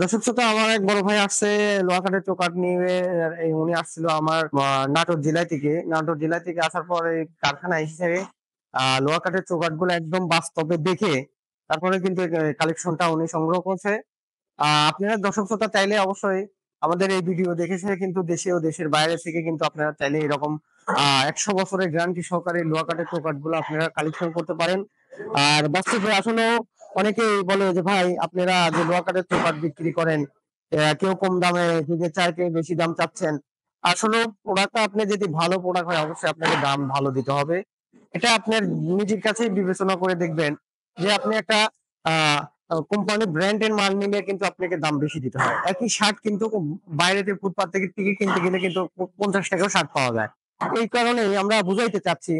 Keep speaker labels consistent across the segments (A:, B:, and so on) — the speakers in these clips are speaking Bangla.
A: দর্শক শ্রোতা, আমার এক বড় ভাই আসছে লোহাকাটের চৌকাঠ নিয়ে। উনি আসছিল আমার নাটোর জেলা থেকে। নাটোর জেলা থেকে আসার পরে কারখানায় এসে লোহাকাটের চৌকাঠ গুলো একদম বাস্তবে দেখে তারপরে কিন্তু কালেকশনটা উনি সংগ্রহ করছে। আপনারা দর্শক শ্রোতা চাইলে অবশ্যই আমাদের এই ভিডিও দেখে সে কিন্তু দেশে ও দেশের বাইরে থেকে কিন্তু আপনারা চাইলে এরকম 100 বছরের গ্যারান্টি সহকারে লোহা কাঠের চৌকাঠ গুলো আপনারা কালেকশন করতে পারেন। আর বাস্তবে আসলে অনেকেই বলে যে ভাই আপনারা যে লোহা কাঠের চৌকাঠ বিক্রি করেন, কেউ কম দামে যে চায়, কেউ বেশি দাম চাচ্ছেন। আসলে প্রোডাক্টটা আপনি যদি ভালো প্রোডাক্ট হয় অবশ্যই আপনাকে দাম ভালো দিতে হবে। এটা আপনার নিজের কাছেই বিবেচনা করে দেখবেন যে আপনি একটা আহ কোম্পানি ব্র্যান্ডের মাল নিলে কিন্তু আপনাকে দাম বেশি দিতে হয়। একই শার্ট কিন্তু বাইরে থেকে ফুটপাত থেকে কিনতে গেলে কিন্তু 50 টাকাও শার্ট পাওয়া যায়। এই কারণেই আমরা বুঝাইতে চাচ্ছি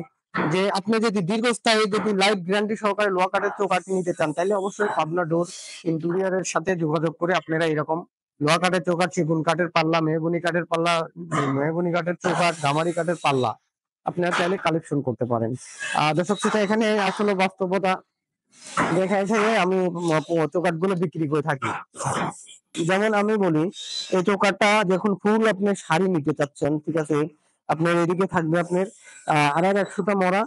A: যে আপনি যদি দীর্ঘস্থায়ী যদি লাইফ গ্যারান্টি সহকারে লোহা কাঠের চৌকাঠ নিতে চান তাহলে অবশ্যই পাবনা ডোর ইন্টেরিয়রের সাথে যোগাযোগ করে আপনারা এরকম লোহা কাঠের চৌকাঠ, সেগুন কাঠের পাল্লা, মেহগনি কাঠের পাল্লা, মেহগনি কাঠের চৌকাঠ, গামারি কাঠের পাল্লা আপনারা চাইলে কালেকশন করতে পারেন। দর্শক শ্রোতা, এখানে আসলে বাস্তবতা দেখা যাচ্ছে যে আমি চৌকাঠ গুলো বিক্রি করে থাকি। যেমন আমি বলি, এই চৌকাঠটা যখন ফুল আপনি শাড়ি নিতে চাচ্ছেন, ঠিক আছে, আপনার এদিকে থাকবে আপনার আড়াই 100টা মরা,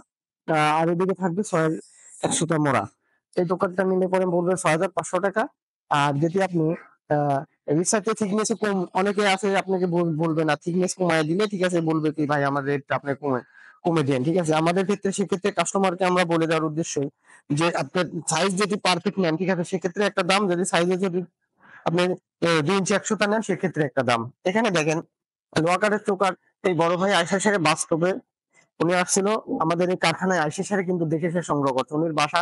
A: আর এদিকে থাকবে 100টা মরা। এই চৌকাঠটা নিলে পরে বলবে 6500 টাকা। আর যদি আপনি রিসার্চে থিকনেস কম, অনেকে আছে আপনাকে বলবে না, থিকনেস কমায় দিলে ঠিক আছে, বলবে কি ভাই আমাদের রেটটা আপনি কমে কমে দেন, ঠিক আছে। আমাদের ক্ষেত্রে সেক্ষেত্রে কাস্টমারকে আমরা বলে দেওয়ার উদ্দেশ্য যে আপনার সাইজ যদি পারফেক্ট নেন, ঠিক আছে, সেক্ষেত্রে একটা দাম, যদি সাইজে যদি আপনি 2 ইঞ্চি 100টা নেন সেক্ষেত্রে একটা দাম। এখানে দেখেন লোহাকারের চৌকাঠ এই বড় ভাই আয়সা সারে বাস্তবে উনি আসছিল আমাদের এই কারখানায় আয়সা সারে কিন্তু দেখে সে সংগ্রহ করছে। উনির বাসা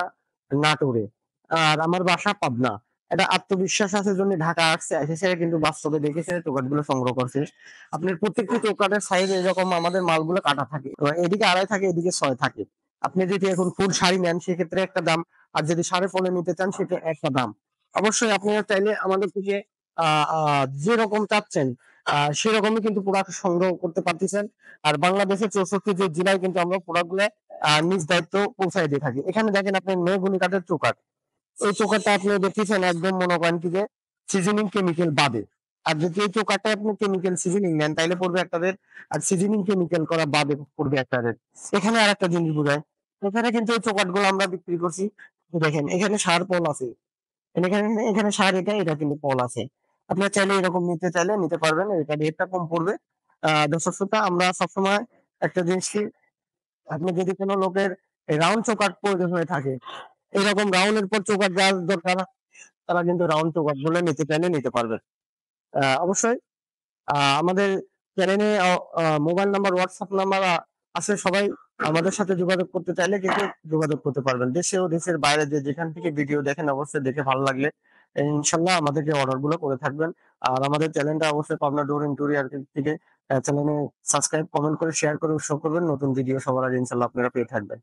A: নাটোরে আর আমার বাসা পাবনা। এটা আত্মবিশ্বাস আছে জন্য ঢাকা আসছে, আয়সা সারে কিন্তু বাস্তবে দেখে সে চৌকাঠ গুলো সংগ্রহ করছে। আপনার প্রত্যেকটি চৌকাঠের সাইজ এরকম আমাদের মালগুলো কাটা থাকে, এদিকে 2.5 থাকে, এদিকে 6 থাকে। আপনি যদি এখন ফুল শাড়ি নেন সেক্ষেত্রে একটা দাম, আর যদি সাড়ে ফলে নিতে চান সেটা একটা দাম। অবশ্যই আপনারা চাইলে আমাদের থেকে যেরকম চাচ্ছেন সেরকমই কিন্তু প্রোডাক্ট সংগ্রহ করতে পারতেছেন। আর বাংলাদেশের 64 যে জেলায় কিন্তু আমরা প্রোডাক্ট গুলো নিজ দায়িত্ব পৌঁছায় দিয়ে থাকি। এখানে দেখেন আপনি মেহগনি কাঠের চৌকাঠ, এই চৌকাঠটা আপনি দেখতেছেন একদম মনে করেন কি যে সিজনিং কেমিক্যাল বাদে। আর যদি এই চৌকাঠটা আপনি কেমিক্যাল সিজনিং নেন তাইলে পড়বে একটা রেট, আর সিজনিং কেমিক্যাল করা বাদে পড়বে একটা রেট। এখানে আর একটা জিনিস বোঝায়, এখানে কিন্তু এই চৌকাঠ গুলো আমরা বিক্রি করছি। দেখেন এখানে সার পল আছে, এখানে এখানে সার, এটা কিন্তু পল আছে। আপনার চাইলে এরকম নিতে চাইলে নিতে পারবেন, এটা রেটটা কম পড়বে। দর্শক শ্রোতা, আমরা সবসময় একটা জিনিস কি, আপনি যদি কোনো লোকের রাউন্ড চৌকাঠ প্রয়োজন হয়ে থাকে, এরকম রাউন্ডের পর চৌকাঠ দেওয়ার দরকার, তারা কিন্তু রাউন্ড চৌকাঠ গুলো নিতে চাইলে নিতে পারবে। অবশ্যই আমাদের চ্যানেলে মোবাইল নাম্বার, হোয়াটসঅ্যাপ নাম্বার আছে। সবাই আমাদের সাথে যোগাযোগ করতে চাইলে কিন্তু যোগাযোগ করতে পারবেন। দেশে ও দেশের বাইরে যে যেখান থেকে ভিডিও দেখেন অবশ্যই দেখে ভালো লাগলে ইনশাল্লাহ আমাদেরকে অর্ডার গুলো করে থাকবেন। আর আমাদের চ্যানেলটা অবশ্যই পাবনা ডোর ইন্টেরিয়র থেকে চ্যানেলে সাবস্ক্রাইব, কমেন্ট করে শেয়ার করে উৎসব করবেন। নতুন ভিডিও সবার আগে ইনশাল্লাহ আপনারা পেয়ে থাকবেন।